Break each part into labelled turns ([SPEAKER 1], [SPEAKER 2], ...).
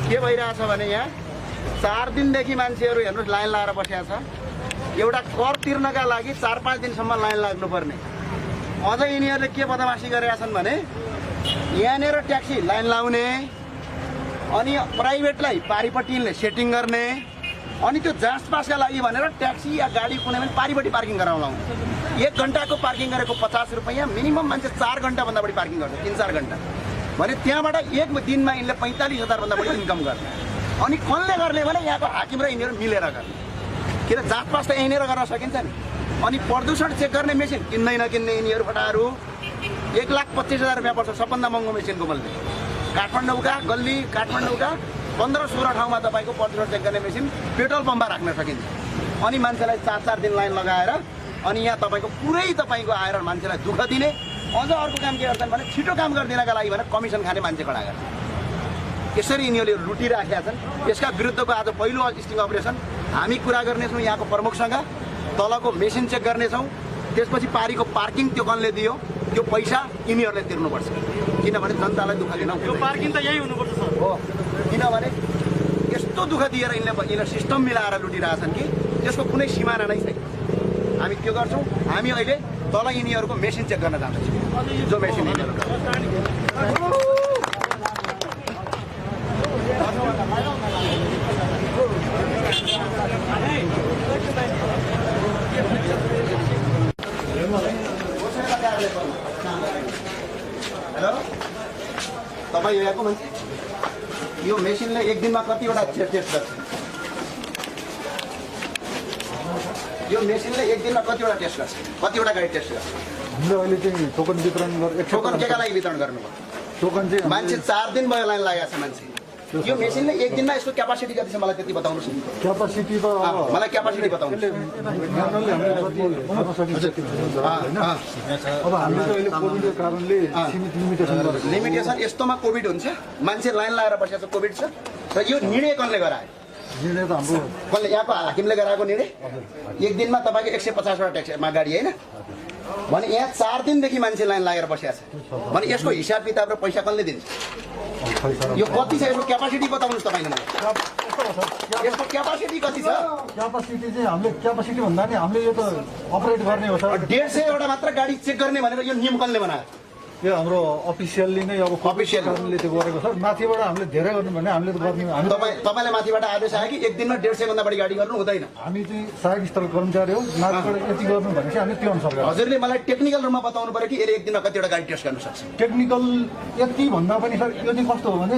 [SPEAKER 1] के भइरहेछ भने यहाँ 4 दिनदेखि मान्छेहरू हेर्नुहोस् लाइन लगाएर बसेका छ। एउटा कर तिर्नका लागि 4-5 दिनसम्म लाइन लाग्नुपर्ने। अझ यिनीहरूले के बदमासी गरेका छन् भने यहाँनिर ट्याक्सी लाइन लाउने अनि प्राइभेटलाई पारिपट्टिले सेटिङ गर्ने अनि त्यो जाँच पासका लागि भनेर ट्याक्सी या गाडी कुनै पनि पारिपट्टि पार्किङ गराउन लाउने। 1 घन्टाको पार्किङ गरेको 50 रुपैयाँ, मिनिमम मान्छे 4 घन्टाभन्दा बढी पार्किङ गर्छ, 3-4 घन्टा भने त्यहाँबाट एक दिनमा यिनले 45,000 भन्दा बढी इन्कम गर्ने। अनि कसले गर्ने भने यहाँको हाकिम र यिनीहरू मिलेर गर्ने। किन जाँच पास त यहीँनिर गर्न सकिन्छ नि। अनि प्रदूषण चेक गर्ने मेसिन किन्ने यिनीहरू फटाहरू 1,25,000 रुपियाँ पर्छ सबभन्दा महँगो मेसिनको मूल्य। काठमाडौँका गल्ली काठमाडौँका 15-16 ठाउँमा तपाईँको प्रदूषण चेक गर्ने मेसिन पेट्रोल पम्पमा राख्न सकिन्छ। अनि मान्छेलाई 4-4 दिन लाइन लगाएर अनि यहाँ तपाईँको पुरै तपाईँको आएर मान्छेलाई दुःख दिने। अझ अर्को काम के गर्छन् भने छिटो काम गरिदिनका लागि भनेर कमिसन खाने मान्छे खडा गर्ने। यसरी यिनीहरूले लुटिराखेका छन्। यसका विरुद्धको आज पहिलो स्टिङ अपरेसन हामी कुरा गर्नेछौँ यहाँको प्रमुखसँग। तलको मेसिन चेक गर्नेछौँ। त्यसपछि पारीको पार्किङ त्यो कसले दियो त्यो पैसा यिनीहरूले तिर्नुपर्छ, किनभने जनतालाई दुःख दिन
[SPEAKER 2] यो पार्किङ त यही हुनुपर्छ सर।
[SPEAKER 1] हो, किनभने यस्तो दुःख दिएर यिनीहरूले सिस्टम मिलाएर लुटिरहेछन् कि त्यसको कुनै सिमाना नै छैन। हामी के गर्छौँ, हामी अहिले तल यिनीहरूको मेसिन चेक गर्न जाँदैछौँ। जो मेसिन यिनीहरू हेलो तपाईँ यहाँको मान्छे यो मेसिनले एक दिनमा कतिवटा टेस्ट गर्छ? यो मेसिनले एक दिनमा कतिवटा टेस्ट गर्छ? कतिवटा गाडी टेस्ट गर्छ?
[SPEAKER 3] हामीले अहिले चाहिँ टोकन वितरण
[SPEAKER 1] टोकन केका लागि वितरण गर्नुभयो?
[SPEAKER 3] टोकन चाहिँ
[SPEAKER 1] मान्छे 4 दिन भयो लाइन लागेको छ मान्छे। यो मेसिनले एक दिनमा यसको क्यापासिटी कति छ मलाई त्यति बताउनुहोस् न।
[SPEAKER 3] क्यापासिटी त
[SPEAKER 1] मलाई क्यापासिटी बताउनुहोस्।
[SPEAKER 3] अब हामीले त अहिले कोभिडको कारणले सीमित लिमिटेसन गरेको।
[SPEAKER 1] लिमिटेसन यस्तोमा कोभिड हुन्छ, मान्छे लाइन लगाएर बसेको छ, कोभिड छ। र यो निर्णय कसले गरायो?
[SPEAKER 3] निर्णय त हाम्रो
[SPEAKER 1] कसले? यहाँको हाकिमले गराएको निर्णय। एक दिनमा तपाईँको 150 वटा ट्याक्सीमा गाडी होइन भने यहाँ 4 दिनदेखि मान्छे लाइन लागेर बसेको छ भने यसको हिसाब किताब र पैसा कसले दिन्छ? यो कति छ? यसको क्यापासिटी बताउनुहोस् तपाईँले मलाई। यसको क्यापासिटी कति छ?
[SPEAKER 3] क्यापासिटी चाहिँ हामीले क्यापासिटी भन्दा नि हामीले यो त अपरेट गर्ने हो सर।
[SPEAKER 1] 150 वटा मात्र गाडी चेक गर्ने भनेर यो नियम कसले बनायो?
[SPEAKER 3] यो हाम्रो अफिसियल्ली नै अब अफिसियलले त्यो गरेको छ। माथिबाट हामीले धेरै गर्नु भने हामीले त गर्ने हामी
[SPEAKER 1] तपाईँलाई माथिबाट आदेश आयो कि एक दिनमा 150 भन्दा बढी गाडी गर्नु हुँदैन?
[SPEAKER 3] हामी चाहिँ सहायक स्थल कर्मचारी हो, माथिबाट यति गर्नु भनेपछि हामीले त्यो अनुसार गर्छौँ।
[SPEAKER 1] हजुरले मलाई टेक्निकल रूपमा बताउनु पर्यो कि यसले एक दिनमा कतिवटा गाडी टेस्ट गर्न सक्छ?
[SPEAKER 3] टेक्निकल यति भन्दा पनि सर यो चाहिँ कस्तो हो भने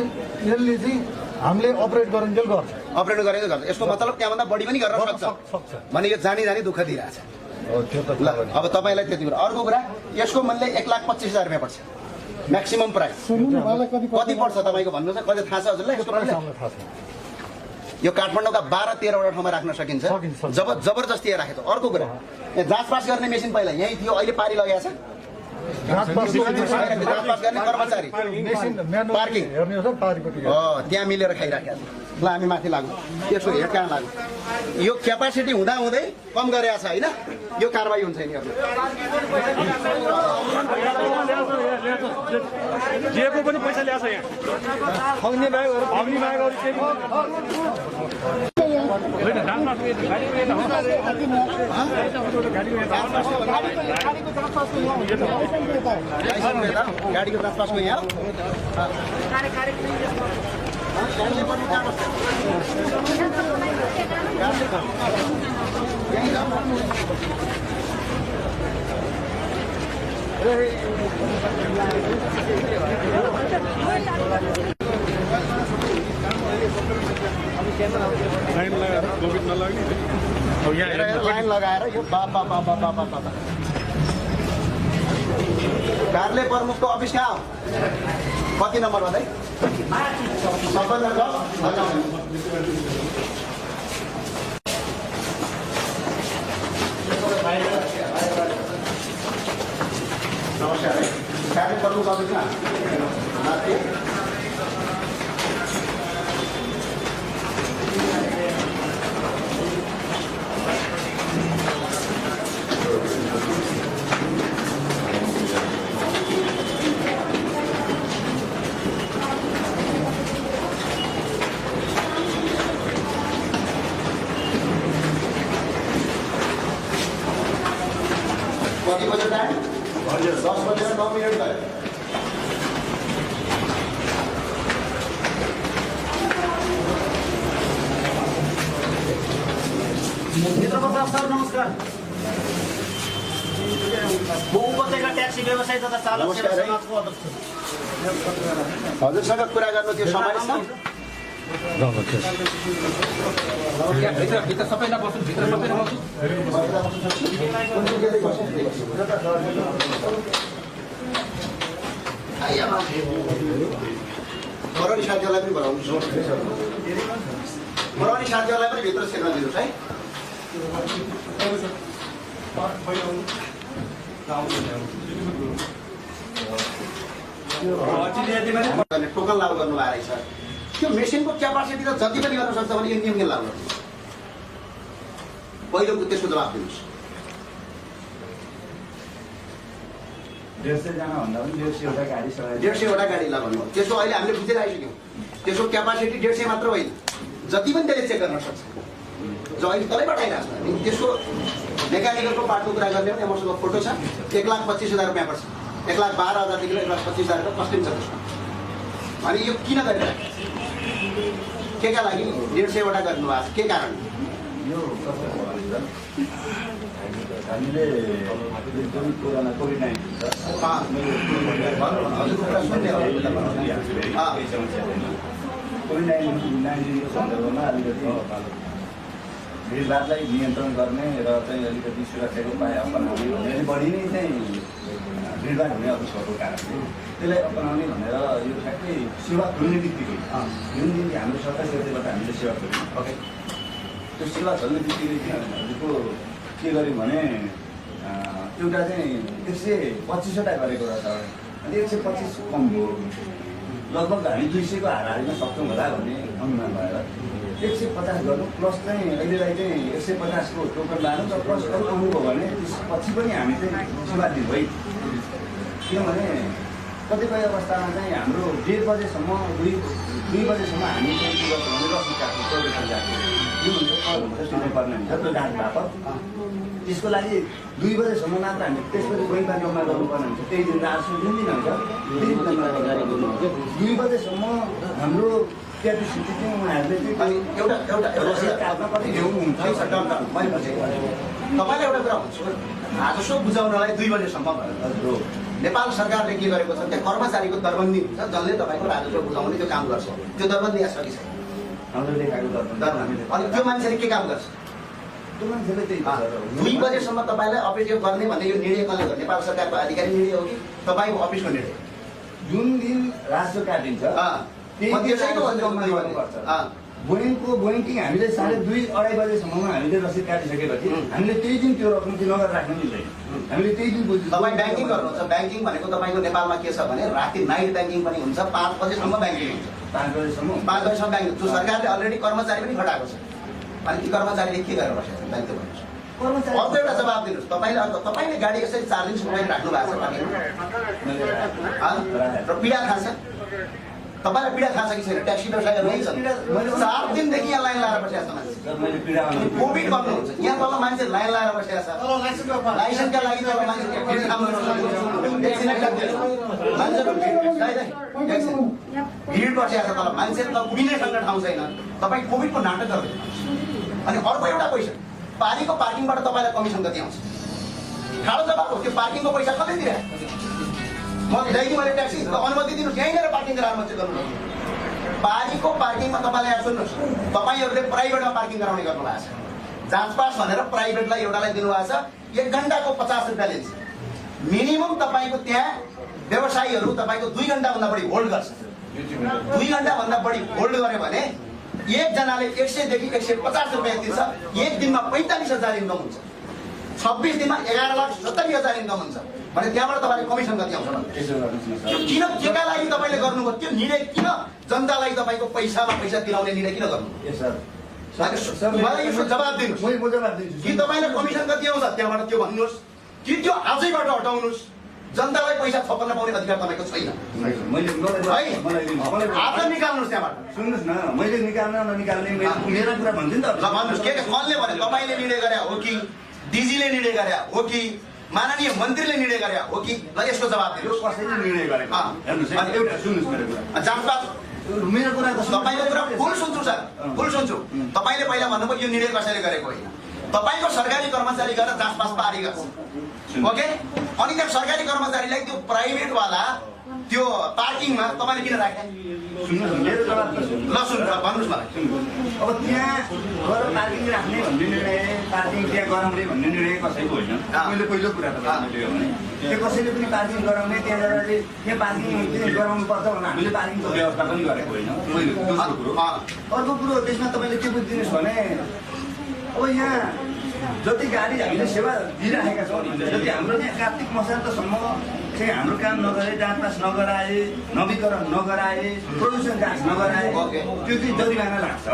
[SPEAKER 3] यसले चाहिँ हामीले अपरेट गरुन्जेल गर्छ।
[SPEAKER 1] अपरेट गरेको गर्छ। यसको मतलब त्यहाँभन्दा बढी पनि गर्न सक्छ भने यो जानी दुःख दिइरहेछ। ल अब तपाईँलाई त्यति कुरा। अर्को कुरा, यसको मूल्य 1,25,000 रुपियाँ पर्छ म्याक्सिमम प्राइस। कति पर्छ तपाईँको भन्नु छ? कति थाहा छ हजुरलाई? यसको मूल्य यो काठमाडौँका 12-13 वटा ठाउँमा राख्न सकिन्छ जबरजस्ती राखेको। अर्को कुरा, यहाँ जाँच पास गर्ने मेसिन पहिला यहीँ थियो, अहिले पारी लगाएको छ। जाँच पास गर्ने कर्मचारी पार्किङ त्यहाँ मिलेर खाइराखेको छ। ल हामी माथि लागौँ, यसको हेड कहाँ लागौँ? यो क्यापासिटी हुँदाहुँदै कम गरेको छ होइन? यो कारवाही हुन्छ यिनीहरू।
[SPEAKER 2] जेको पनि पैसा ल्याएको छ यहाँ
[SPEAKER 3] आउने बाहेकहरू
[SPEAKER 1] गाडीको जाँच पासको यहाँ लाइन लगाएर यो कार्यालय प्रमुखको अफिस कहाँ हो? कति नम्बर भन्दै? नमस्कार। कार्यालय प्रमुख अफिस कहाँ? बजे टाइम 10 बजेर 9 मिनट भयो।
[SPEAKER 2] मित्रप्रसाद सर नमस्कार। म उपत्यका ट्याक्सी व्यवसायी तथा चालक सेवा समाजको अध्यक्ष।
[SPEAKER 1] हजुरसँग कुरा गर्नु त्यो समय छ? मरवानी साथीहरूलाई पनि बोलाउनुहोस्। मरवानी साथीहरूलाई पनि भित्र सेर्न दिनुहोस् है। टोकन लागू गर्नु भएको रहेछ। त्यो मेसिनको क्यापासिटी त जति पनि गर्न सक्छ भने यो नियम किन लागू गर्नु? पहिलो त्यसको जवाब दिनुहोस्।
[SPEAKER 4] 150 जना भन्दा पनि 150 वटा गाडी चलायो।
[SPEAKER 1] 150 वटा गाडीलाई भन्नु। त्यसो अहिले हामीले बुझेर आइसक्यौँ। त्यसको क्यापासिटी 150 मात्र होइन, जति पनि त्यसले चेक गर्न सक्छ। जो अहिले तलैबाट आइरहेको छ त्यसको मेकानिकलको पार्टको कुरा गर्ने भने मसँग फोटो छ। 1,25,000 रुपियाँ पर्छ। 1,12,000देखि 1,25,000 कस्टिङ छ त्यसमा। अनि यो किन गरिरहेको? के का लागि 150 वटा गर्नुभएको छ? के कारण?
[SPEAKER 4] यो हामीले जुन कोरोना कोभिड-19 छ कोभिड-19 को सन्दर्भमा अलिकति भिडभाडलाई नियन्त्रण गर्ने र चाहिँ अलिकति सुरक्षाको उपाय अपनाउने भने बढी नै चाहिँ भिडभाड हुने अवस्थाको कारणले त्यसलाई अपनाउने भनेर यो ठ्याक्कै सेवा खोल्ने बित्तिकै जुन दिन हाम्रो 27 गतेबाट हामीले सेवा खोल्यौँ। ओके, त्यो सेवा खोल्ने बित्तिकै हजुरको के गर्यौँ भने एउटा चाहिँ 125 वटा गरेको रहेछ। अनि 125 कम भयो, लगभग हामी 200 को हाराहारीमा सक्छौँ होला भन्ने अनुमान भएर 150 गर्नु प्लस चाहिँ अहिलेलाई चाहिँ 150 को टोकन लानु र प्लस अरू आउनुभयो भने त्यसपछि पनि हामी चाहिँ सेवा दिनु है। किनभने कतिपय अवस्थामा चाहिँ हाम्रो 1:30 बजेसम्म 2 बजेसम्म हामी चाहिँ के गर्छौँ भने रसिद काट्नु प्रवेशन जाने यो हुन्छ पर्ने हुन्छ त्यो डाँट बापत। त्यसको लागि 2 बजेसम्म मात्र हामी त्यसपछि बैङ्कमा जम्मा गर्नुपर्ने हुन्छ। त्यही दिन राजस्व जुन दिन हुन्छ त्यही दिन जम्मा जारी गर्नुहुन्छ। 2 बजेसम्म हाम्रो क्यापेसिटी चाहिँ उहाँहरूले चाहिँ
[SPEAKER 1] एउटा
[SPEAKER 4] रसिद काट्न कति ल्याउनुहुन्छ।
[SPEAKER 1] तपाईँलाई एउटा कुरा भन्छु, राजस्व बुझाउनलाई 2 बजेसम्म भयो। नेपाल सरकारले के गरेको छ, त्यहाँ कर्मचारीको दरबन्दी हुन्छ जसले तपाईँको राजस्व बुझाउने त्यो काम गर्छ। त्यो दरबन्दी आएको छ कि छैन?
[SPEAKER 4] हाम्रो देखाएको
[SPEAKER 1] दरबन्दी। अनि त्यो मान्छेले के काम गर्छ? 2 बजेसम्म तपाईँलाई अपेक्षा गर्ने भन्ने यो निर्णय कसले गर्छ? नेपाल सरकारको अधिकारी निर्णय हो कि तपाईँको अफिसको निर्णय?
[SPEAKER 4] जुन दिन राजस्व काटिन्छ बोइङकिङ हामीले 2:30-2:30 बजेसम्ममा हामीले रसिद काटिसकेपछि हामीले त्यही दिन त्यो रकम चाहिँ नगद राख्नु मिल्दैन। हामीले त्यही दिन बुझ्छौँ।
[SPEAKER 1] तपाईँ ब्याङ्किङ गर्नुहुन्छ। ब्याङ्किङ भनेको तपाईँको नेपालमा के छ भने राति नाइट ब्याङ्किङ पनि हुन्छ। 5 बजेसम्म ब्याङ्किङ हुन्छ।
[SPEAKER 4] 5 बजेसम्म
[SPEAKER 1] ब्याङ्किङ जो सरकारले अलरेडी कर्मचारी पनि खटाएको छ। अनि ती कर्मचारीले के गरेर बसेको छ ब्याङ्क भन्नुहोस्? अर्को एउटा जवाब दिनुहोस्। तपाईँले गाडी यसरी 4 दिनसम्म राख्नु भएको छ र पीडा खान्छ? तपाईँलाई पीडा खान्छ कि छैन? ट्याक्सी व्यवसायहरू नै छन्। 4 दिनदेखि यहाँ लाइन लगाएर बसेको छ मान्छे। कोभिड भन्नुहुन्छ, यहाँ तल मान्छे लाइन लगाएर बसेको छ। लाइसेन्सका लागि तल मान्छे भिड बसेको छ तल मान्छे त उभिने सँग ठाउँ छैन। तपाईँ कोभिडको नाटक गर्दै। अनि अर्को एउटा पैसा पारीको पार्किङबाट तपाईँलाई कमिसन कति आउँछ? ठाडो जवाब हो। त्यो पार्किङको पैसा कति दिइरहेको? म ल्याइदिउँ मैले ट्याक्सी अनुमति दिनुहोस्, यहीँनिर पार्किङ गराएर मात्रै गर्नु। पारीको पार्किङमा तपाईँलाई यहाँ सुन्नुहोस्, तपाईँहरूले प्राइभेटमा पार्किङ गराउने गर्नुभएको छ। जाँच पास भनेर प्राइभेटलाई एउटालाई दिनुभएको छ। 1 घन्टाको 50 रुपियाँ लिन्छ। मिनिमम तपाईँको त्यहाँ व्यवसायीहरू तपाईँको 2 घन्टाभन्दा बढी होल्ड गर्छ। 2 घन्टाभन्दा बढी होल्ड गर्यो भने एकजनाले 100 देखि 150 रुपियाँ दिन्छ। 1 दिनमा 45,000 इन्कम हुन्छ। 26 दिनमा 11,70,000 इन्कम हुन्छ भने त्यहाँबाट तपाईँले कमिसन कति आउँछ? किन केका लागि तपाईँले गर्नुभयो? त्यो निर्णय किन जनतालाई तपाईँको पैसामा पैसा तिराउने निर्णय किन गर्नु? मलाई यसको जवाब दिनुहोस् कि तपाईँले कमिसन कति आउँछ त्यहाँबाट त्यो भन्नुहोस् कि त्यो आजैबाट हटाउनुहोस्। जनतालाई पैसा थप्न पाउने अधिकार तपाईँको छैन। आज निकाल्नुहोस् त्यहाँबाट।
[SPEAKER 4] सुन्नुहोस् न, मैले निकाल्न ननिकाल्ने मेरो कुरा भन्छु नि त।
[SPEAKER 1] ल भन्नुहोस्, के कसले भने? तपाईँले निर्णय गरे हो कि डिजीले निर्णय गरे हो कि माननीय मन्त्रीले निर्णय गरे हो कि ल यसको जवाब
[SPEAKER 4] यो
[SPEAKER 1] दिनुहोस्।
[SPEAKER 4] कसैले निर्णय गरेको हेर्नुहोस् है, एउटा सुन्नुहोस् मेरो कुरा।
[SPEAKER 1] जाँचपास
[SPEAKER 4] मेरो कुरा त
[SPEAKER 1] तपाईँको कुरा फुल सुन्छु सर, फुल सुन्छु। तपाईँले पहिला भन्नुभयो यो निर्णय कसैले गरेको होइन। तपाईँको सरकारी कर्मचारी गएर जाँचपास पारी गर्छ, ओके? अनि त्यहाँ सरकारी कर्मचारीलाई त्यो प्राइभेटवाला त्यो पार्किङमा तपाईँले किन राखे?
[SPEAKER 4] सुन्नुहोस्, मेरो जवाब त सुन्नुहोस्।
[SPEAKER 1] ल सुन्नु भन्नुहोस् मलाई।
[SPEAKER 4] अब त्यहाँ गएर पार्किङ राख्ने भन्ने निर्णय, पार्किङ त्यहाँ गराउने भन्ने निर्णय कसैको होइन। मैले पहिलो कुरा त मैले हो भने त्यो कसैले पनि पार्किङ गराउने, त्यहाँ जाँदा चाहिँ त्यहाँ पार्किङ गराउनु पर्छ भनेर हामीले पार्किङको व्यवस्था पनि गरेको होइन। पहिलो दोस्रो कुरो। अर्को कुरो त्यसमा तपाईँले के बुझिदिनुहोस् भने अब यहाँ जति गाडी हामीले सेवा दिइराखेका छौँ, जति हाम्रो यहाँ कार्तिक मसान्तसम्म चाहिँ हाम्रो काम नगरे, जाँचपास नगराए, नवीकरण नगराए, प्रदूषण जाँच नगराए, त्यो चाहिँ जरिमाना लाग्छ।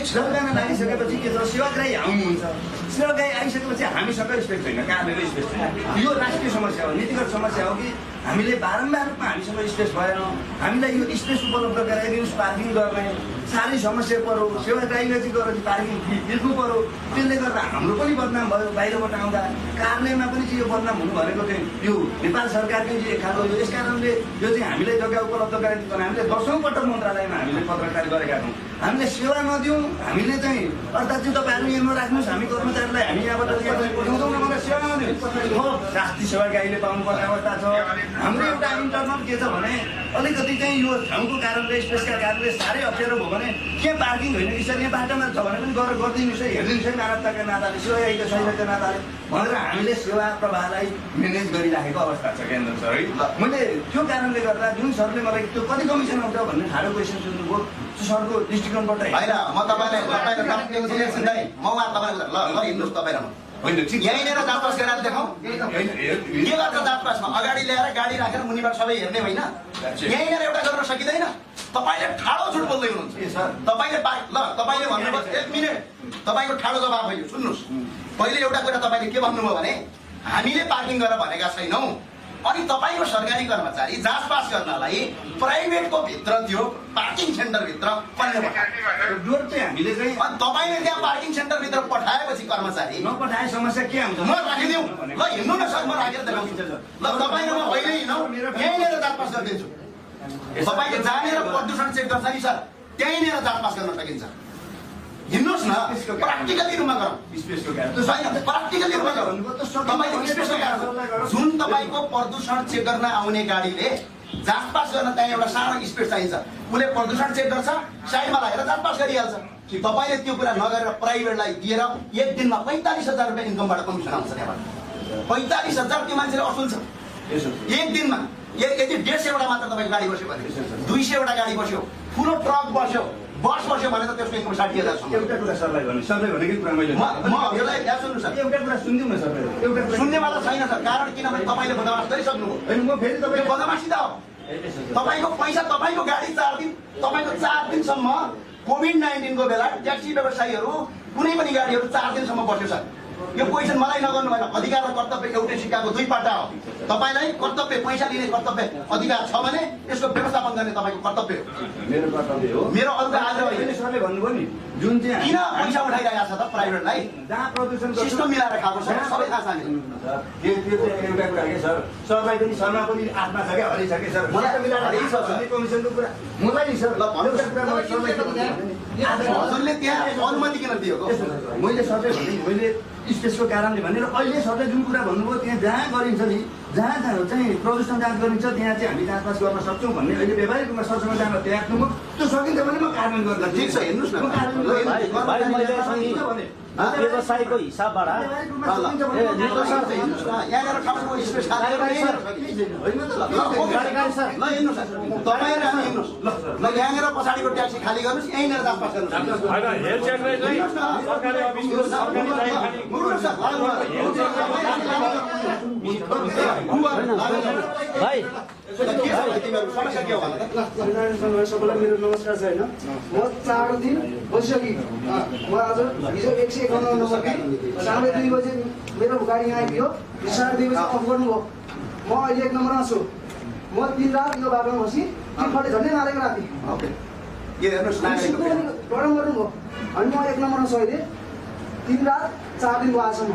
[SPEAKER 4] जरिमाना लागिसकेपछि के छ, सेवाग्राही आउनुहुन्छ। सेवाग्राही आइसकेपछि हामीसँग स्पेस छैन, कार्यालयको स्पेस छैन। यो राष्ट्रिय समस्या हो, नीतिगत समस्या हो कि हामीले बारम्बार रूपमा हामीसँग स्पेस भएन। हामीलाई यो स्पेस उपलब्ध गराइदिनुहोस्, पार्किङ गर्ने साह्रै समस्या पऱ्यो। सेवाग्राहीले चाहिँ गएर पार्किङ फी तिर्नु पऱ्यो। त्यसले गर्दा हाम्रो पनि बदनाम भयो, बाहिरबाट आउँदा कार्यालयमा पनि चाहिँ यो बदनाम हुनु भनेको चाहिँ यो नेपाल सरकारकै चाहिँ एक खालको। यस कारणले यो चाहिँ हामीलाई जग्गा उपलब्ध गराइदिनु भने हामीले 10औं पटक मन्त्रालयमा हामीले पत्रकारी गरेका छौँ। हामीले सेवा नदिउँ, हामीले चाहिँ अर्थात् चाहिँ तपाईँहरू यहाँ नराख्नुहोस्, हामी कर्मचारीलाई हामी यहाँबाट पठाउँदैनौँ, मलाई सेवा नदिउँ, राष्ट्रिय सेवाग्राहीले पाउनुपर्ने अवस्था छ। हाम्रो एउटा इन्टरनल के छ भने अलिकति चाहिँ यो ठाउँको कारणले, स्पेसका कारणले साह्रै अप्ठ्यारो भयो भने के पार्किङ होइन कि सर यहाँ बाटोमा छ भने पनि गरेर गरिदिनुहोस् है, हेरिदिनुहोस् है, नागरिकताका नाताले, सेवाग्राहीको सहितका नाताले भनेर हामीले सेवा प्रवाहलाई म्यानेज गरिराखेको अवस्था छ केन्द्र सर है। मैले त्यो कारणले गर्दा जुन सरले मलाई त्यो कति कमिसन आउँछ भन्ने ठाडो क्वेसन सोध्नुभयो, त्यो सरको दृष्टिकोणबाट
[SPEAKER 1] होइन, म तपाईँलाई म उहाँ तपाईँलाई ल हिँड्नुहोस् तपाईँ र म
[SPEAKER 4] होइन ठिक
[SPEAKER 1] यहीँनिर जाँचपास गरेर देखाउँ। के गर्छ जाँचपासमा? अगाडि ल्याएर गाडी राखेर मुनिबाट सबै हेर्ने होइन, यहीँनिर एउटा गर्न सकिँदैन। तपाईँले ठाडो झुट बोल्दै हुनुहुन्छ तपाईँले। ल तपाईँले भन्नुभयो, एक मिनट, तपाईँको ठाडो जवाब भयो, सुन्नुहोस्। पहिले एउटा कुरा तपाईँले के भन्नुभयो भने हामीले पार्किङ गरेर भनेका छैनौँ, अनि तपाईँको सरकारी कर्मचारी जाँचपास गर्नलाई प्राइभेटको भित्र त्यो पार्किङ सेन्टरभित्र कसले पठायो?
[SPEAKER 4] डोर चाहिँ हामीले चाहिँ
[SPEAKER 1] अनि तपाईँले त्यहाँ पार्किङ सेन्टरभित्र पठाएपछि कर्मचारी
[SPEAKER 4] नपठाए समस्या के आउँछ?
[SPEAKER 1] म राखिदिउँ। ल हिँड्नु न सर, म राखेर देखाउँछु। ल तपाईँ र म अहिले हिँडौँ, यहीँनिर जाँचपास गरिदिन्छु। तपाईँले जहाँनिर प्रदूषण चेक गर्छ नि सर, त्यहीँनिर जाँचपास गर्न सकिन्छ। हिँड्नुहोस् न, प्र्याक्टिकली रूपमा गरौँ।
[SPEAKER 4] स्पेसको कारण
[SPEAKER 1] प्र्याक्टिकली रूपमा गरौँ। तपाईँको स्पेसको कारण जुन तपाईँको प्रदूषण चेक गर्न आउने गाडीले जाँचपास गर्न त्यहाँ एउटा सानो स्पेस चाहिन्छ, उसले प्रदूषण चेक गर्छ, साइडमा लागेर जाँचपास गरिहाल्छ। तपाईँले त्यो कुरा नगरेर प्राइभेटलाई दिएर एक दिनमा 45,000 रुपियाँ इन्कमबाट कमिसन आउँछ त्यहाँबाट। 45,000 त्यो मान्छेले असुल छ एक दिनमा। यदि 150 मात्र तपाईँको गाडी बस्यो भने, 200 गाडी बस्यो, ठुलो ट्रक बस्यो, बस बस्यो भने त त्यसको इन्कम 60,000।
[SPEAKER 4] एउटा कुरा सरलाई भने, सरले भनेकै कुरा मैले
[SPEAKER 1] यसलाई यहाँ सुन्नु सर,
[SPEAKER 4] एउटा कुरा सुनिदिउँ न सरले। एउटा कुरा
[SPEAKER 1] सुन्नेवाला छैन सर, कारण किनभने तपाईँले बदमास गरिसक्नुभयो।
[SPEAKER 4] होइन, म फेरि
[SPEAKER 1] तपाईँ बदमासी त हो। तपाईँको पैसा, तपाईँको गाडी 4 दिन, तपाईँको 4 दिनसम्म कोभिड-19 को बेला ट्याक्सी व्यवसायीहरू कुनै पनि गाडीहरू 4 दिनसम्म बस्यो सर। यो क्वेसन मलाई नगर्नु भएन। अधिकार र कर्तव्य एउटै सिक्काको दुई पाटा हो। तपाईँलाई कर्तव्य, पैसा लिने कर्तव्य अधिकार छ भने यसको व्यवस्थापन गर्ने तपाईँको कर्तव्य हो।
[SPEAKER 4] मेरो कर्तव्य हो।
[SPEAKER 1] मेरो अरूको आज होइन।
[SPEAKER 4] सरले भन्नुभयो नि जुन चाहिँ
[SPEAKER 1] किन पैसा उठाइरहेको छ त प्राइभेटलाई?
[SPEAKER 4] जहाँ प्रदूषण
[SPEAKER 1] सिस्टम मिलाएर खाएको छ, सबै थाहा छ हामीले।
[SPEAKER 4] त्यो चाहिँ एउटा कुरा के सर, सरलाई पनि शर्मा पनि आत्मा छ क्या, हरि छ कि सर, मलाई त मिलाएर छ भन्ने कमिसनको कुरा मलाई नि सर। ल भन्नुहोस् हजुरले त्यहाँ अनुमति किन दिएको? मैले सरले भने, मैले स्पेसको कारणले भनेर अहिले सरले जुन कुरा भन्नुभयो, त्यहाँ जहाँ गरिन्छ नि, जहाँ चाहिँ प्रदूषण जाँच गरिन्छ त्यहाँ चाहिँ हामी जाँचपास गर्न सक्छौँ भन्ने अहिले व्यावहारिक रूपमा सरसँग जान तयार छु म। त्यो सकिन्छ भने म कार्यान्वयन गर्दा
[SPEAKER 1] ठिक छ, हेर्नुहोस् न।
[SPEAKER 2] व्यवसायको हिसाबबाट
[SPEAKER 1] यहाँनिर ठाउँको स्पेस खाली होइन त। ल हिँड्नुहोस्, तपाईँ र हामी हिँड्नुहोस्। ल यहाँनिर पछाडिको ट्याक्सी खाली गर्नुहोस्, यहीँनिर जाँचपास गर्नुहोस्।
[SPEAKER 2] भाइ
[SPEAKER 1] समस्या के हो भन्दा
[SPEAKER 5] सबैलाई मेरो नमस्कार छ होइन। म 4 दिन बसिसकेँ। म आज हिजो 151 नम्बर कि 2:30 बजे मेरो गाडी यहाँ आइपुग्यो, 2:30 बजे अफ गर्नुभयो। म अहिले 1 नम्बरमा छु। म 3 रात यो बाटोमा बसी 3 पल्ट झन्डै नारेको राति गरम गर्नुभयो। अनि म 1 नम्बरमा छु अहिले 3 रात 4 दिन भयो आजसम्म।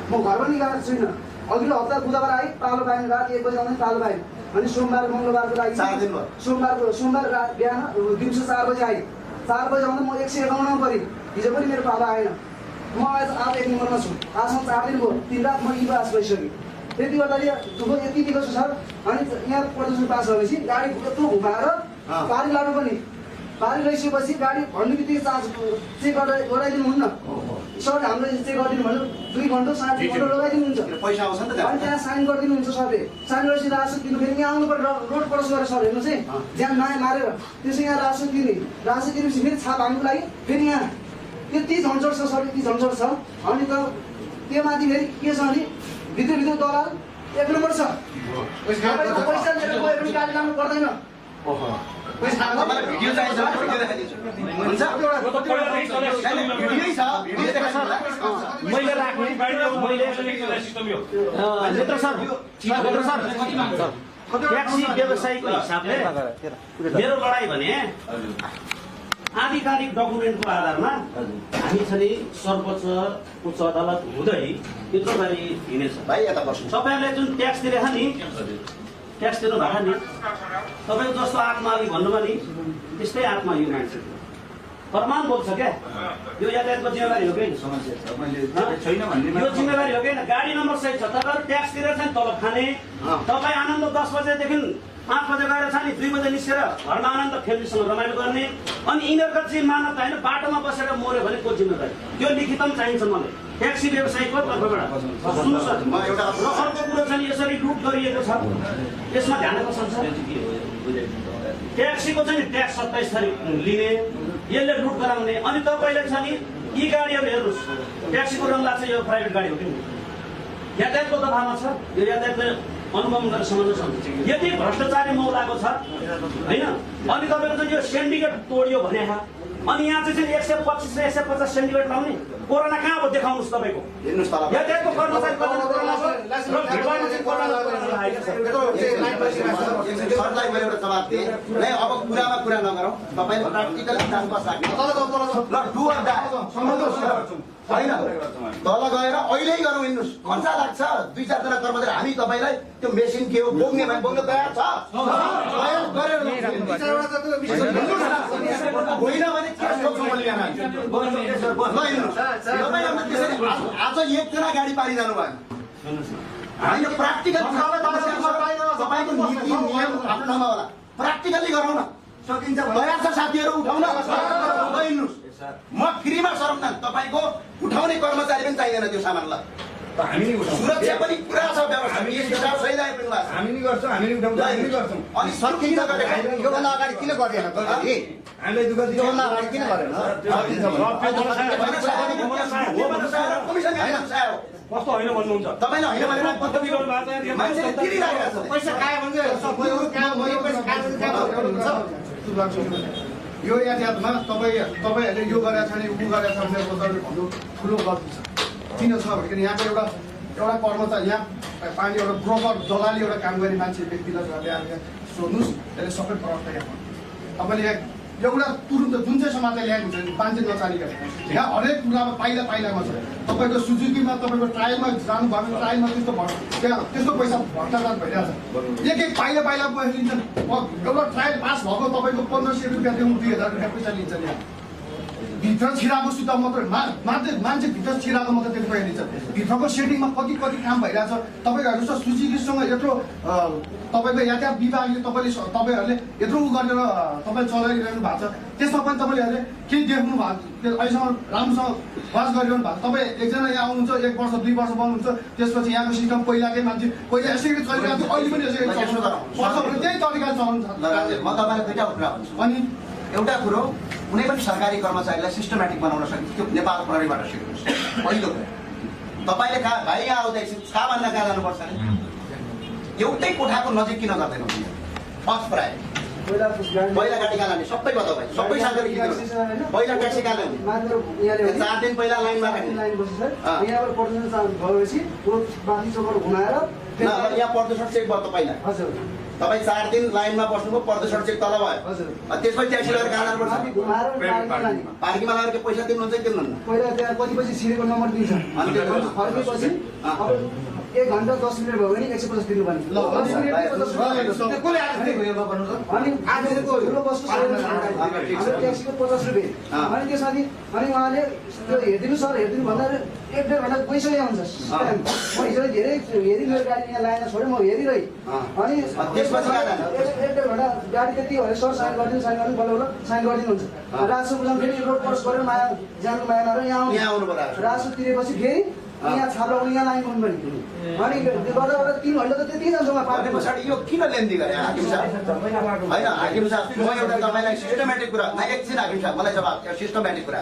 [SPEAKER 5] म घर पनि गएको छुइनँ। अघिल्लो हप्ता बुधबार आएँ, पालो पाएन, रात 1 बजी आउँदै पालो पाएन। अनि सोमबार मङ्गलबारको लागि
[SPEAKER 1] 4 दिन भयो।
[SPEAKER 5] सोमबार रात बिहान दिउँसो 4 बजी आएँ। 4 बजी आउँदा म 151 मा परेँ। हिजो पनि मेरो पालो आएन। म आज 1 नम्बरमा छु। आजसम्म 4 दिन भयो। 3 रात म इबास भइसकेँ। त्यति गर्दाखेरि दुःख यति दिएको छु सर। अनि यहाँ प्रदूषण पास भएपछि गाडी यत्रो घुमाएर पारी लानु पनि। पारी लैसकेपछि गाडी भन्ने बित्तिकै चार्ज चेक गराइदिनुहुन्न। सर हामीले चेक गरिदिनु भने 2 घन्टा 3.5 घन्टा लगाइदिनुहुन्छ।
[SPEAKER 1] पैसा आउँछ नि त
[SPEAKER 5] अनि त्यहाँ साइन गरिदिनुहुन्छ सरले। साइन गरेपछि रासन दिनु फेरि यहाँ आउनु पर्यो रोड क्रस गरेर सर हेर्नुहोस् है। ज्यान नयाँ मारेर त्यसै यहाँ रासन दिने। रासन दिनेपछि फेरि छाप हाल्नुको लागि फेरि यहाँ यति झन्झट छ सर, यति झन्झट छ। अनि त त्यो माथि फेरि के छ भने भित्र दलाल 1 नम्बर छ। पैसा लिएर गयो भने गाडी लानु पर्दैन।
[SPEAKER 1] तपाईँलाई भिडियो चाहिन्छ भने भिडियो देखाइदिन्छु। हुन्छ? भिडियो छ, भिडियो देखाइदिनु होला।
[SPEAKER 2] मैले राख्ने नेत्र सर ट्याक्सी व्यवसायीको हिसाबले मेरो लडाइँ भने आधिकारिक डकुमेन्टको आधारमा हामी छ नि सर्वोच्च उच्च अदालत हुँदै यत्रो बारी हिँडेछ।
[SPEAKER 1] भाइ यता बस्नु।
[SPEAKER 2] तपाईँहरूले जुन ट्याक्स दिएर नि ट्याक्स दिनु भएको नि तपाईँको जस्तो आत्मा अघि भन्नुभयो नि त्यस्तै आत्मा यो मान्छे प्रमाण बोल्छ क्या। यो यातायातको जिम्मेवारी हो कि
[SPEAKER 4] छैन भन्ने
[SPEAKER 2] यो जिम्मेवारी हो कि गाडी नम्बर सही छ। तपाईँहरू ट्याक्स तिरेर चाहिँ तलब खाने। तपाईँ आनन्द 10 बजेदेखि 5 बजे गएर छ नि 2 बजे निस्केर घरमा आनन्द फ्यामिलीसँग रमाइलो गर्ने। अनि यिनीहरूको चाहिँ मानवता होइन बाटोमा बसेर मऱ्यो भने को जिम्मेवारी? त्यो लिखितमा चाहिन्छ मलाई ट्याक्सी व्यवसायीको तर्फबाट। सुन्नुहोस् न,
[SPEAKER 1] म एउटा
[SPEAKER 2] र अर्को कुरो चाहिँ यसरी लुट गरिएको छ यसमा ध्यान बस्छ। ट्याक्सीको चाहिँ ट्याक्स 27 तारिक लिने, यसले लुट गराउने। अनि तपाईँले छ नि यी गाडीहरू हेर्नुहोस्, ट्याक्सीको रङ लाग्छ यो प्राइभेट गाडी हो कि यातायातको दफामा छ। यो यातायातले अनुगमन गरेर सम्झ सक्छ। यति भ्रष्टाचारी मौलाको छ होइन। अनि तपाईँको चाहिँ यो सेन्डिकेट तोडियो भने अनि यहाँ चाहिँ 125 र 150 सेन्टिग्रेड लाउने कोरोना कहाँ अब देखाउनुहोस् तपाईँको
[SPEAKER 1] हेर्नुहोस् तल
[SPEAKER 2] यातायातको कर्मचारी
[SPEAKER 1] सरलाई मैले एउटा जवाब दिएँ। नै अब कुरामा कुरा नगरौँ। तपाईँ प्र्याक्टिकली जानुपर्छ। ल डु अर डाई होइन तल गएर अहिले गरौँ। हिँड्नुहोस् खर्चा लाग्छ। 2-4 जना कर्मचारी हामी तपाईँलाई त्यो मेसिन के हो बोक्ने भने बोक्न तयार छ। होइन भने के सोध्छु मैले यहाँ आज 1 जना गाडी पारिजानु भयो होइन। प्र्याक्टिकल तपाईँको नीति नियम आफ्नो ठाउँमा होला। प्र्याक्टिकली गरौँ न। सकिन्छ तयार छ साथीहरू उठाउन हिँड्नुहोस्। म फ्रीमा सरमदान तपाईँको उठाउने कर्मचारी पनि चाहिँदैन त्यो सामानलाई।
[SPEAKER 4] हामी नि उठाउँछौँ।
[SPEAKER 1] सुरक्षा पनि पुरा छ व्यवस्था। सही आइपुग्नु भएको छ।
[SPEAKER 4] हामी नि गर्छौँ, हामी नि उठाउँछौँ, हामी नि गर्छौँ।
[SPEAKER 1] अनि सकिन्छ योभन्दा अगाडि किन गर्दैन?
[SPEAKER 4] हामीलाई दुःख दिन्छ।
[SPEAKER 1] योभन्दा अगाडि किन गरेन?
[SPEAKER 2] कस्तो होइन भन्नुहुन्छ?
[SPEAKER 1] तपाईँले होइन भनेर मान्छेले तिरिरहेको छ।
[SPEAKER 5] पैसा खायो भने
[SPEAKER 3] यो यातायातमा तपाईँहरूले यो गरेका छ नि ऊ गरेका छ भने भन्नु ठुलो गल्ती छ। किन छ भने यहाँको एउटा कर्मचारी यहाँ पानी एउटा ब्रोकर दलाली एउटा काम गर्ने मान्छे व्यक्तिलाई सोध्नुहोस्, त्यसले सबै प्रडक्ट यहाँ तपाईँले यहाँ एउटा तुरुन्त जुन चाहिँ समाचार ल्याएको हुन्छ मान्छे नचालिकन यहाँ हरेक कुरामा पाइलामा छ। तपाईँको सुजुकीमा तपाईँको ट्रायलमा जानुभयो भने ट्रायलमा त्यस्तो पैसा भ्रष्टाचार भइरहेछ। एक पाइला पैसा लिन्छन्। एउटा ट्रायल पास भएको तपाईँको 1500 रुपियाँ दिउँ 2000 रुपियाँ पैसा लिन्छन्। यहाँ भित्र छिराएको सुत्ता मान्छे भित्र छिराएको मात्रै त्यति पैसा लिन्छ। भित्रको सेटिङमा कति काम भइरहेछ। तपाईँको हेर्नुहोस् सुजुकीसँग यत्रो तपाईँको यातायात विभागले तपाईँहरूले यत्रो उ गरेर तपाईँले चलाइरहनु भएको छ। त्यसमा पनि तपाईँले केही देख्नु भएको अहिलेसम्म राम्रोसँग वाच गरिरहनु भएको। तपाईँ एकजना यहाँ आउनुहुन्छ 1 वर्ष 2 वर्ष बन्नुहुन्छ। त्यसपछि यहाँको सिस्टम पहिलाकै मान्छे पहिला यसरी चलिरहेको थियो, अहिले पनि यसरी चल्छ। त्यही तरिकाले चलाउनु छ।
[SPEAKER 1] म तपाईँलाई दुईवटा कुरा भन्छु।
[SPEAKER 3] अनि
[SPEAKER 1] एउटा कुरो कुनै पनि सरकारी कर्मचारीलाई सिस्टमेटिक बनाउन सकिन्छ। त्यो नेपाल प्रहरीबाट सिक्नुहोस्। पहिलो कुरा तपाईँले कहाँ भाइ यहाँ आउँदा एकछिन छाभन्दा कहाँ जानुपर्छ अरे एउटै कोठाको नजिक किन गर्दैन? फर्स्ट प्राय पहिला गाडी कहाँ लाने सबै बताउ भाइ। सबै साथीहरू पहिला ट्याक्सी कहाँ लाने? 4 दिन पहिला लाइनमा
[SPEAKER 5] लाइन बस्छ। यहाँबाट प्रदूषण भएपछि बाँकी चोकर घुमाएर
[SPEAKER 1] यहाँ प्रदूषण चेक भयो त पहिला।
[SPEAKER 5] हजुर
[SPEAKER 1] तपाईँ 4 दिन लाइनमा बस्नुभयो, प्रदूषण चेक तल भयो। त्यसपछि ट्याक्सी लगेर कहाँ जानुपर्छ? पार्किङमा लगेर पैसा तिर्नुहुन्छ कि तिर्नुहुन्न?
[SPEAKER 5] पहिला त्यहाँ कति पछि छिरेको नम्बर दिन्छ।
[SPEAKER 1] अनि त्यो
[SPEAKER 5] फर्केपछि 1 घन्टा 10 मिनट भयो भने 150 दिनुपर्ने। 10 मिनट 50 रुपियाँ।
[SPEAKER 3] कसले आज दिएको यो भन्नु त?
[SPEAKER 5] अनि आजको ठुलो बसको हाम्रो ट्याक्सीको 50 रुपियाँ। अनि त्यसमाथि अनि उहाँले त्यो हेरिदिनु सर हेरिदिनु भन्दा 1-1.5 घन्टा गइसक्यो हुन्छ। म हिजो धेरै हेरि मेरो गाडी यहाँ लाएर छोडेँ, म हेरिरहे अनि
[SPEAKER 1] त्यसपछि के गर्नु?
[SPEAKER 5] 1-1.5 घन्टा गाडी त्यति भयो सर साइन गरिदिनु बल्ल बल्ल साइन गरिदिनुहुन्छ। राजसो बुझाउनु फेरि रोड क्रस गरेर माया जानु माया नर यहाँ
[SPEAKER 1] आउनु पर्यो।
[SPEAKER 5] राजसो तिरेपछि फेरि यहाँ छाप लगाउनु यहाँ लाइन गर्नु पर्ने। अनि गर्दा गर्दा 3 घन्टा त त्यति जान्छ उहाँ
[SPEAKER 1] अनि पछाडि यो किन लेन्दी गरे हाकिम साहब? होइन हाकिम साहब, म एउटा तपाईँलाई सिस्टमेटिक कुरा, न एकछिन हाकिम साहब मलाई जवाब, सिस्टमेटिक कुरा।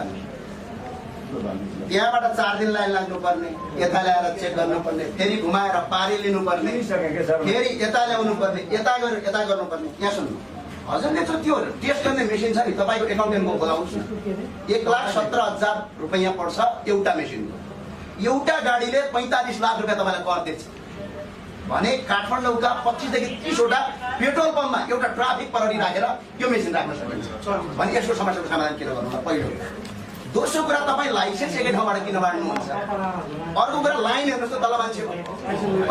[SPEAKER 1] त्यहाँबाट 4 दिन लाइन लाग्नुपर्ने, यता ल्याएर चेक गर्नुपर्ने, फेरि घुमाएर पारी लिनुपर्ने, फेरि यता ल्याउनु पर्ने, यता गर्नुपर्ने। यहाँ सुन्नु, हजुरले चाहिँ त्यो टेस्ट गर्ने मेसिन छ नि, तपाईँको एकाउन्टेन्टको बोलाउनुहोस् न। 1,17,000 रुपियाँ पर्छ एउटा मेसिनको। एउटा गाडीले 45 लाख रुपियाँ तपाईँलाई कर दिन्छ भने काठमाडौँका 25 देखि 30 वटा पेट्रोल पम्पमा एउटा ट्राफिक प्रहरी राखेर यो मेसिन राख्न सकिन्छ भने यसको समस्याको समाधान किन गर्नु? पहिलो। दोस्रो कुरा, तपाईँ लाइसेन्स एकै ठाउँबाट किन बाँड्नुहुन्छ? अर्को कुरा, लाइन हेर्नुहोस् त तल मान्छेको।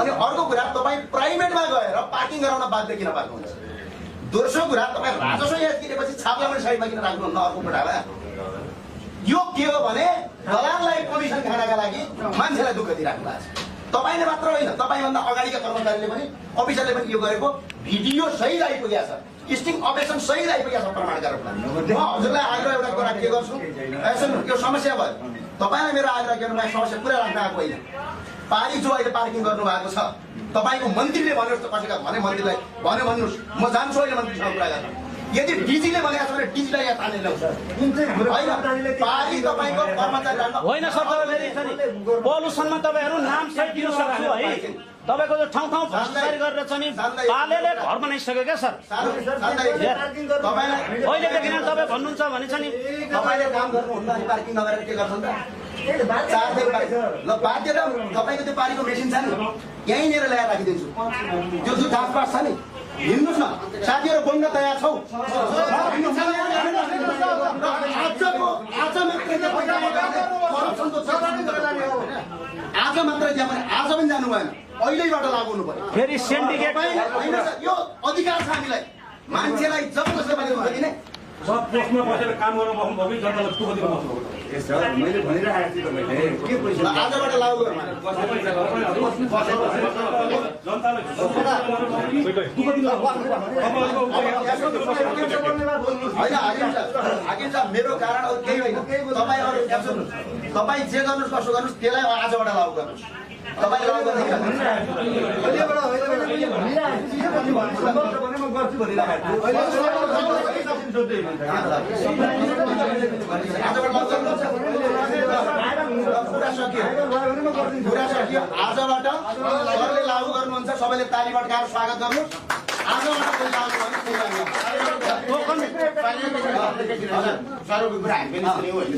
[SPEAKER 1] अनि अर्को कुरा, तपाईँ प्राइभेटमा गएर पार्किङ गराउन बाध्य किन पार्नुहुन्छ? दोस्रो कुरा, तपाईँ राजस्व यहाँ तिरेपछि छाप लगाउने साइडमा किन राख्नुहुन्न अर्को कोठामा? यो के हो भने दलाललाई कमिसन खानका लागि मान्छेलाई दुःख दिइराख्नु भएको छ। तपाईँले मात्र होइन, तपाईँभन्दा अगाडिका कर्मचारीले पनि अफिसरले पनि यो गरेको भिडियो सहित आइपुगेको छ, स्टिङ अपरेसन सहित आइपुगेको छ प्रमाणका रूपमा। म हजुरलाई आग्रह एउटा कुरा के गर्छु, सुन्नु, यो समस्या भयो। तपाईँलाई मेरो आग्रह के भन्नु, समस्या पुरा राख्न आएको होइन। पारी जो अहिले पार्किङ गर्नुभएको छ, तपाईँको मन्त्रीले भन्नुहोस् त कसैका भने मन्त्रीलाई भन्नुहोस्, म जान्छु अहिले मन्त्रीसँग कुरा गर्न। यदि डिजीले भनेको छ भने डिजीलाई यहाँ तानेर ल्याउँछ। पारी तपाईँको कर्मचारी
[SPEAKER 2] होइन सर, तपाईँले पोल्युसनमा तपाईँहरू नाम सहित दिन सक्छु है। तपाईँको जो ठाउँ ठाउँ भ्रष्टाचारी गरेर छ नि, पालेले घर बनाइसक्यो क्या सर। अहिलेदेखि तपाईँ भन्नुहुन्छ भने छ नि,
[SPEAKER 1] तपाईँले काम गर्नुहुन्न अनि पार्किङ नगरेर के गर्छ त? 4 दिन ल बाध्य त तपाईँको त्यो पारीको मेसिन छ नि, यहीँनिर ल्याएर राखिदिन्छु। त्यो जो जाँच पास छ नि, हिँड्नुहोस् न साथीहरू, बोल्न तयार छौ? आज मात्रै आज पनि जानु भएन, अहिलेबाट लागु हुनु पर्यो।
[SPEAKER 2] फेरि सिन्डिकेट
[SPEAKER 1] यो अधिकार छ हामीलाई, मान्छेलाई जबरजस्ती बनाइदिनु दिने।
[SPEAKER 6] सब पोस्टमा बसेर काम गर्न बस्नुभयो भने जनतालाई दुःख दिनु बस्नुभयो।
[SPEAKER 4] मैले भनिरहेको छु तपाईँले के पैसा
[SPEAKER 1] आजबाट लागु गरौँ।
[SPEAKER 6] जनतालाई दुःख दिनु
[SPEAKER 1] हाकिम साहब, मेरो कारण अरू केही होइन। तपाईँ अरू सुन्नुहोस्, तपाईँ जे गर्नुहोस् कसो गर्नुहोस् त्यसलाई आजबाट लागु गर्नुहोस्। तपाईँले लागु आजबाट सरले लागु गर्नुहुन्छ, सबैले ताली बटकाएर स्वागत गर्नुहोस्। आजबाट लागु सरको कुरा हामी पनि सुन्यौँ होइन।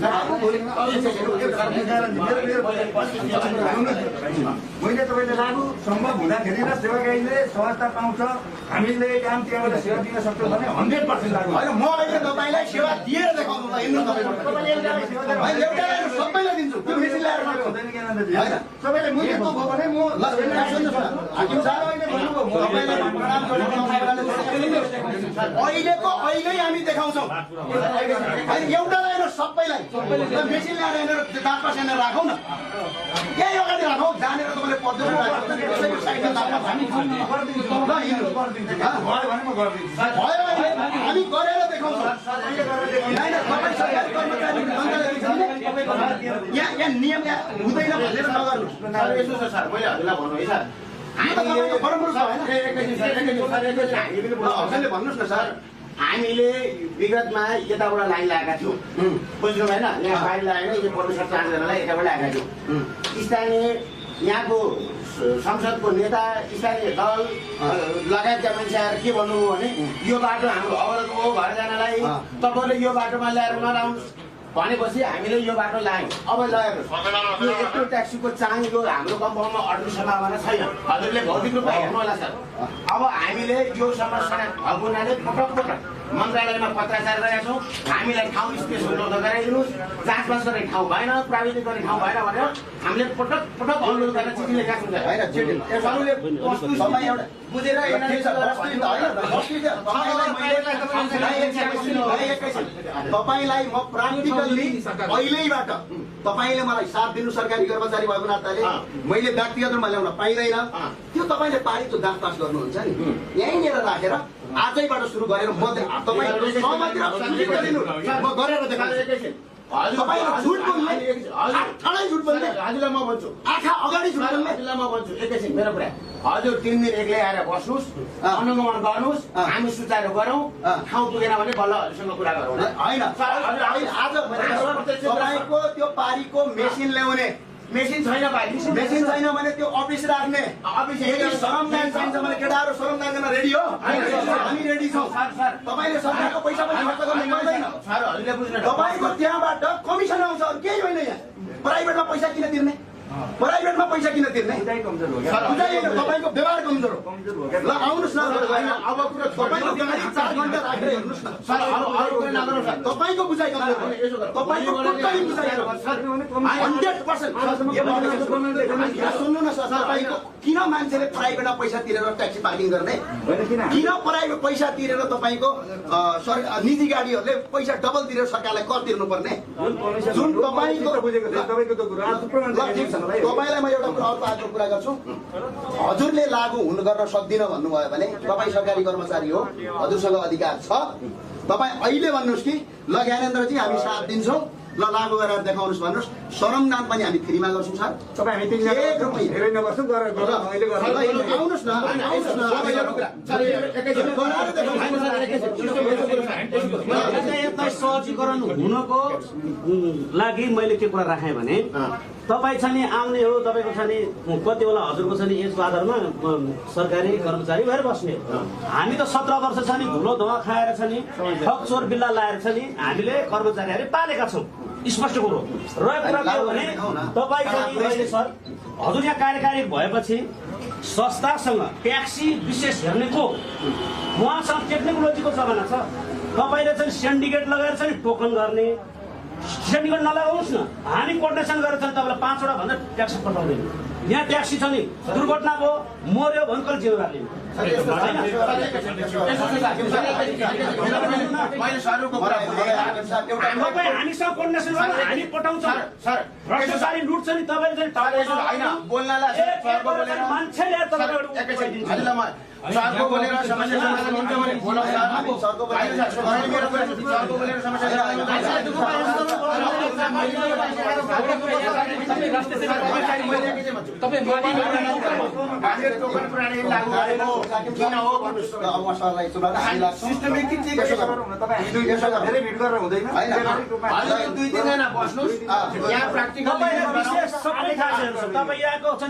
[SPEAKER 7] मैले तपाईँले लागु सम्भव हुँदाखेरि र सेवाकारीले सहजता पाउँछ, हामीले काम त्यहाँबाट सेवा दिन सक्छौँ भने 100% लागु।
[SPEAKER 1] होइन, म अहिले तपाईँलाई सेवा दिएर देखाउनु ल, हिँड्नु सबैलाई दिन्छु। त्यो मेसिन ल्याएर होइन,
[SPEAKER 7] सबैले मूल्य भयो भने म
[SPEAKER 1] हाकिम साहब अहिलेको अहिले हामी देखाउँछौँ। एउटालाई हेर्नु सबैलाई मेसिन ल्याएर हेरेर 10% हेरेर राखौँ न, यही अगाडि राखौँ। जानेर तपाईँले पद्धति हामी गरेर देखाउँछौँ। यहाँ नियम हुँदैन भनेर नगर्नुहोस्। यसो छ सर, मैले हजुरलाई भन्नु है सर, हजुरले भन्नुहोस् न सर, हामीले विगतमा यताबाट लाइन लगाएका थियौँ, बुझ्नु भएन? यहाँ फाइल लगाएर यो प्रोफेसर 4 जनालाई यताबाट लगाएका थियौँ। स्थानीय यहाँको संसदको नेता, स्थानीय दल लगायतका मान्छेहरू के भन्नुभयो भने यो बाटो हाम्रो अवरोध हो, घर जानलाई तपाईँले यो बाटोमा ल्याएर नराउनुहोस् भनेपछि हामीले यो बाटो लगायौँ। अब लगाएको यो यत्रो ट्याक्सीको चाङ यो हाम्रो कम्पाउन्डमा अड्ने सम्भावना छैन। हजुरले भौतिक रूपमा हेर्नु होला सर। अब हामीले यो समस्या भएको हुनाले पटक पटक
[SPEAKER 8] मन्त्रालयमा पत्राचार गरेका छौँ हामीलाई ठाउँ स्पेस उपलब्ध गराइदिनुहोस् जाँचबास गर्ने ठाउँ भएन प्राविधिक गर्ने ठाउँ भएन भनेर हामीले पटक पटक अनुरोध गर्न चिठी लेखेका छौँ
[SPEAKER 1] होइन अरूले तपाईँ एउटा बुझेर तपाईँलाई म प्राक्टिकल्ली अहिलेबाट तपाईँले मलाई साथ दिनु सरकारी कर्मचारी भएको नाताले मैले व्यक्तिगत रूपमा ल्याउन पाइँदैन त्यो तपाईँले पारित जाँचपास गर्नुहुन्छ नि यहीँनिर राखेर आजैबाट सुरु गरेर म तपाईँ सहमति र स्वीकृति दिनु म गरेर देखाउँछु तपाईँले झुट बोल्ने ठाडै झुट बोल्ने
[SPEAKER 8] हजुरलाई म भन्छु
[SPEAKER 1] आँखा अगाडि झुट बोल्ने
[SPEAKER 8] हजुरलाई म भन्छु एकैछिन मेरो कुरा हजुर 3 दिन एक्लै आएर बस्नुहोस् अनुगमन गर्नुहोस् हामी सुचारू गरौँ ठाउँ पुगेन भने बल्ल हजुरसँग कुरा गरौँ
[SPEAKER 1] होइन आज तपाईँको त्यो पारीको मेसिन ल्याउने
[SPEAKER 8] मेसिन छैन भाइ
[SPEAKER 1] मेसिन छैन भने त्यो अफिस राख्ने
[SPEAKER 8] अफिस
[SPEAKER 1] यदि श्रमदान चाहिन्छ भने केटाहरू श्रमदान गर्न रेडी हो हामी रेडी छौँ तपाईँले सरकारको पैसा पनि खर्च गर्नु पर्दैन
[SPEAKER 8] हजुरले बुझ्नु
[SPEAKER 1] तपाईँको त्यहाँबाट कमिसन आउँछ अरू केही होइन यहाँ प्राइभेटमा पैसा किन तिर्ने प्राइभेटमा पैसा किन तिर्ने तपाईँको व्यवहार कमजोर हो ल आउनुहोस् न
[SPEAKER 8] अब कुरा
[SPEAKER 1] तपाईँको गाडी 4 घण्टा राखेर हेर्नुहोस् न तपाईँको बुझाइ कमजोर हो तपाईँको टोटली बुझाइ 100% सुन्नु न सर तपाईँको किन मान्छेले प्राइभेटमा पैसा तिरेर ट्याक्सी पार्किङ गर्ने किन प्राइभेट पैसा तिरेर तपाईँको निजी गाडीहरूले पैसा डबल तिरेर सरकारलाई कर तिर्नुपर्ने जुन तपाईँको तपाईँलाई म एउटा कुरा अर्को आजको कुरा गर्छु हजुरले लागू हुनु गर्न सक्दिन भन्नुभयो भने तपाईँ सरकारी कर्मचारी हो हजुरसँग अधिकार छ तपाईँ अहिले भन्नुहोस् कि ल ज्ञानेन्द्रजी हामी साथ दिन्छौँ ल लागू गरेर देखाउनुहोस् भन्नुहोस् श्रमदान पनि हामी फ्रीमा गर्छौँ सर
[SPEAKER 7] तपाईँ हामी धेरै नबस्छौँ
[SPEAKER 1] आउनुहोस् न
[SPEAKER 2] सहजीकरण हुनको लागि मैले के कुरा राखेँ भने तपाईँ छ नि आउने हो तपाईँको छ नि कति बेला हजुरको छ नि यसको आधारमा सरकारी कर्मचारी भएर बस्ने हामी त 17 वर्ष छ नि धुलो धुवा खाएर छ नि ठक चोर बिल्ला लाएर छ नि हामीले कर्मचारीहरू पालेका छौँ स्पष्ट कुरो रहेको कुरा के हो भने तपाईँ छ नि अहिले सर हजुर यहाँ कार्यकारी भएपछि संस्थासँग ट्याक्सी विशेष हेर्ने को उहाँसँग टेक्नोलोजीको जमाना छ तपाईँले चाहिँ सिन्डिकेट लगाएर चाहिँ टोकन गर्ने सिन्डिकेट नलगाउनुहोस् न हामी कोर्डिनेसन गरेर चाहिँ तपाईँलाई 5 वटा भन्दा ट्याक्सी पठाउँदैन यहाँ ट्याक्सी छ नि दुर्घटना भयो मर्यो भने कसले जिम्मेवार लिनु तपाईँ हामीसँग कोर्डिनेसन गर्नु हामी पठाउँछौँ भ्रष्टाचारी लुट्छ नि तपाईँले मान्छेले
[SPEAKER 8] सरको बोलेर समस्या समाधान हुन्छ भने बोलाउँ हामी सरको बोलेर समस्या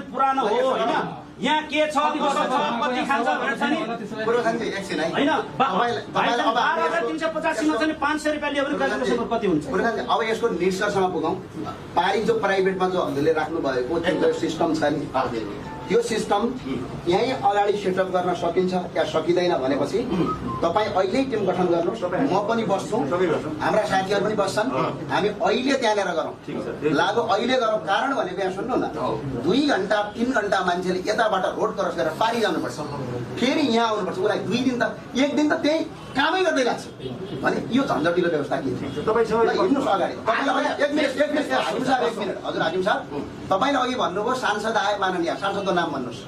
[SPEAKER 2] पुरानो हो होइन यहाँ के छ कति खान्छ भनेर छ नि होइन 12,385 मा चाहिँ 500 रुपियाँ लियो भने क्यालकुलेसन कति हुन्छ
[SPEAKER 1] अब यसको निष्कर्षमा पुगौँ पारी जो प्राइभेटमा जो हजुरले राख्नु भएको त्यो सिस्टम छ नि त्यो सिस्टम यहीँ अगाडि सेटअप गर्न सकिन्छ या सकिँदैन भनेपछि तपाईँ अहिले टिम गठन गर्नुहोस् म पनि बस्छु हाम्रा साथीहरू पनि बस्छन् हामी अहिले त्यहाँनिर गरौँ लागु अहिले गरौँ कारण भनेको यहाँ सुन्नु न 2 घण्टा 3 घण्टा मान्छेले यताबाट रोड क्रस गरेर पारी जानुपर्छ फेरि यहाँ आउनुपर्छ उसलाई 2 दिन त 1 दिन त त्यही कामै गर्दै लाग्छ भने यो झन्झटिलो व्यवस्था के थियो हिँड्नुहोस् अगाडि तपाईँलाई एक मिनट हजुर हाकिम साहब तपाईँले अघि भन्नुभयो सांसद आए माननीय सांसदको नाम भन्नुहोस्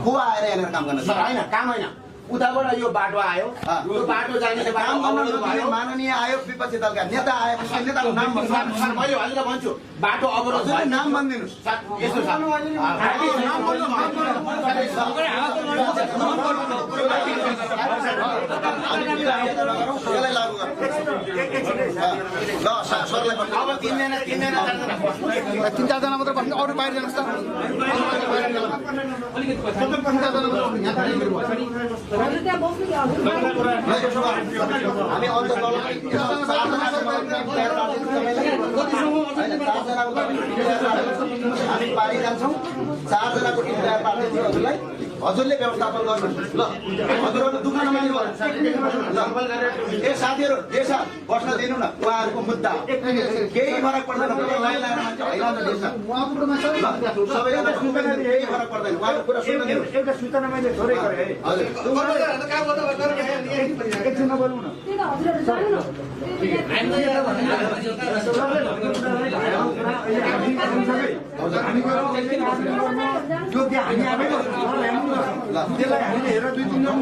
[SPEAKER 1] को आएर यहाँनिर काम गर्न
[SPEAKER 8] होइन काम होइन उताबाट यो बाटो आयो यो बाटो जाने
[SPEAKER 1] काम गर्न माननीय आयो विपक्षी दलका नेता आए नेताको नाम भन्नुहोस्
[SPEAKER 8] मैले हजुरलाई भन्छु बाटो अवरोध
[SPEAKER 1] नाम भनिदिनुहोस्
[SPEAKER 8] यसो
[SPEAKER 1] यसलाई लागू ल सरलाई
[SPEAKER 8] अब 3 जना 3-4जना
[SPEAKER 3] मात्र बस्नु अरू बाहिर जानुहोस्
[SPEAKER 1] हामी हामी पारी जान्छौँ 4 जनाको टिम तयार पार्दैछौँ हजुरलाई हजुरले व्यवस्थापन गर्नुहोस् ल हजुरहरू दुःख नमान्नु होला ल ए साथीहरू देश बस्न दिनु न उहाँहरूको मुद्दा हो केही फरक पर्दैन लाइन लाएर मान्छे हैन देश सबैजना सुन्दैन केही फरक पर्दैन उहाँको कुरा सुन्न दिनु
[SPEAKER 7] एउटा सूचना मैले थोरै गरेँ है एकछिन बोल्नु न त्यसलाई हामीले हेरेर 2-3 जन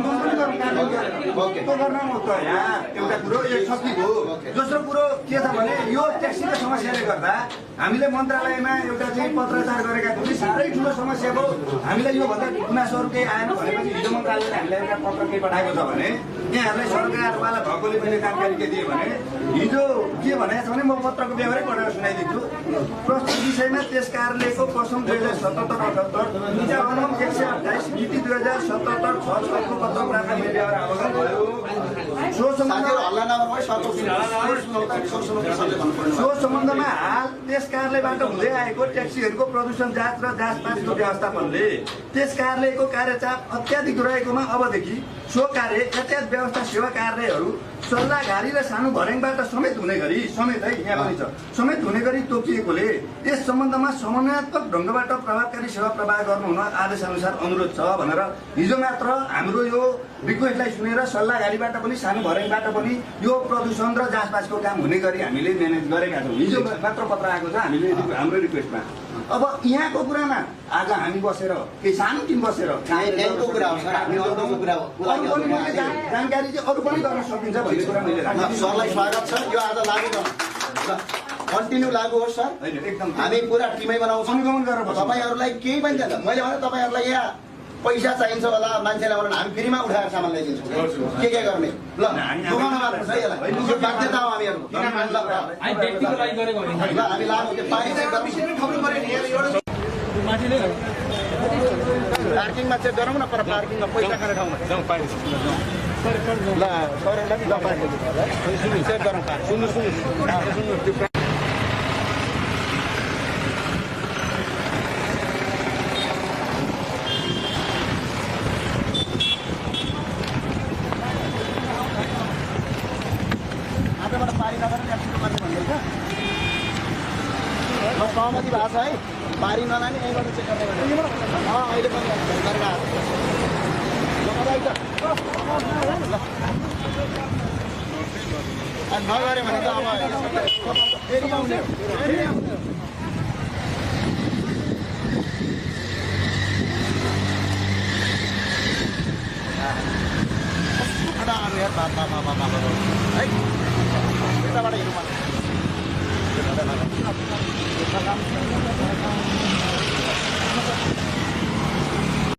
[SPEAKER 7] गर्नु त यहाँ एउटा कुरो एक शक्ति हो। दोस्रो कुरो के छ भने यो ट्याक्सीको समस्याले गर्दा हामीले मन्त्रालयमा एउटा चाहिँ पत्रचार गरेका थियौँ साह्रै ठुलो समस्या हो। हामीलाई योभन्दा गुनासोहरू केही आएन भनेपछि हिजो मन्त्रालयले हामीलाई एउटा पत्र केही पठाएको छ भने यहाँहरूलाई सरकारवाला भएकोले मैले जानकारी के दिएँ भने हिजो के भनेको छ भने म पत्रको व्यवहारै पढेर सुनाइदिन्छु। प्रस्तुत विषयमा त्यस कार्यालयको कसम 2077-78 निजा अनुम 128 नीति 2077-66 को पत्र प्राप्त हुने व्यवहार अवगत भयो। सो सम्बन्धमा हाल त्यस कार्यालयबाट हुँदै आएको ट्याक्सीहरूको प्रदूषण जाँच र जाँचपाँचको व्यवस्थापनले त्यस कार्यालयको कार्यचाप अत्याधिक रहेकोमा अबदेखि सो कार्य यातायात व्यवस्था सेवा कार्यालयहरू सल्लाहघारी र सानो भर्याङबाट समेत हुने गरी समेत है यहाँ पनि छ समेत हुने गरी तोकिएकोले यस सम्बन्धमा समन्वयात्मक ढङ्गबाट प्रभावकारी सेवा प्रवाह गर्नु हुन आदेश अनुसार अनुरोध छ भनेर हिजो मात्र हाम्रो यो रिक्वेस्टलाई सुनेर सल्लाहघारीबाट पनि सानो भर्याङबाट पनि यो प्रदूषण र जाँचपाँचको काम हुने गरी हामीले म्यानेज गरेका छौँ। हिजो मात्र पत्र आएको छ हामीले हाम्रो रिक्वेस्टमा। अब यहाँको कुरामा आज हामी बसेर केही सानो टिम बसेर जानकारी चाहिँ अरू पनि गर्न सकिन्छ भन्ने कुरा मैले
[SPEAKER 1] सरलाई स्वागत छ। यो आज लागू गर्नु कन्टिन्यू लागू होस् सर।
[SPEAKER 7] एकदम
[SPEAKER 1] हामी पुरा टिमै बनाउँछौँ
[SPEAKER 7] अनुगमन गरेर
[SPEAKER 1] तपाईँहरूलाई केही पनि छैन। मैले भने तपाईँहरूलाई यहाँ पैसा चाहिन्छ होला मान्छेलाई भने हामी फ्रीमा उठाएर सामान ल्याइदिन्छौँ के गर्ने ल दुःख नमान्नुहोस् है यसलाई यो बाध्यता हो हामीहरू ल हामी लागु त्यो पार्किङमा चेक गरौँ न पर पार्किङमा पैसा खाने ठाउँमा ल सरलाई ल पार्किङ चेक गरौँ सुन्नु सहमति भएको छ है बारी नलाने यहीँबाट चेक गर्ने अहिले पनि गरेर नगऱ्यो भने त अब फेरि आउने है यताबाट हेरौँ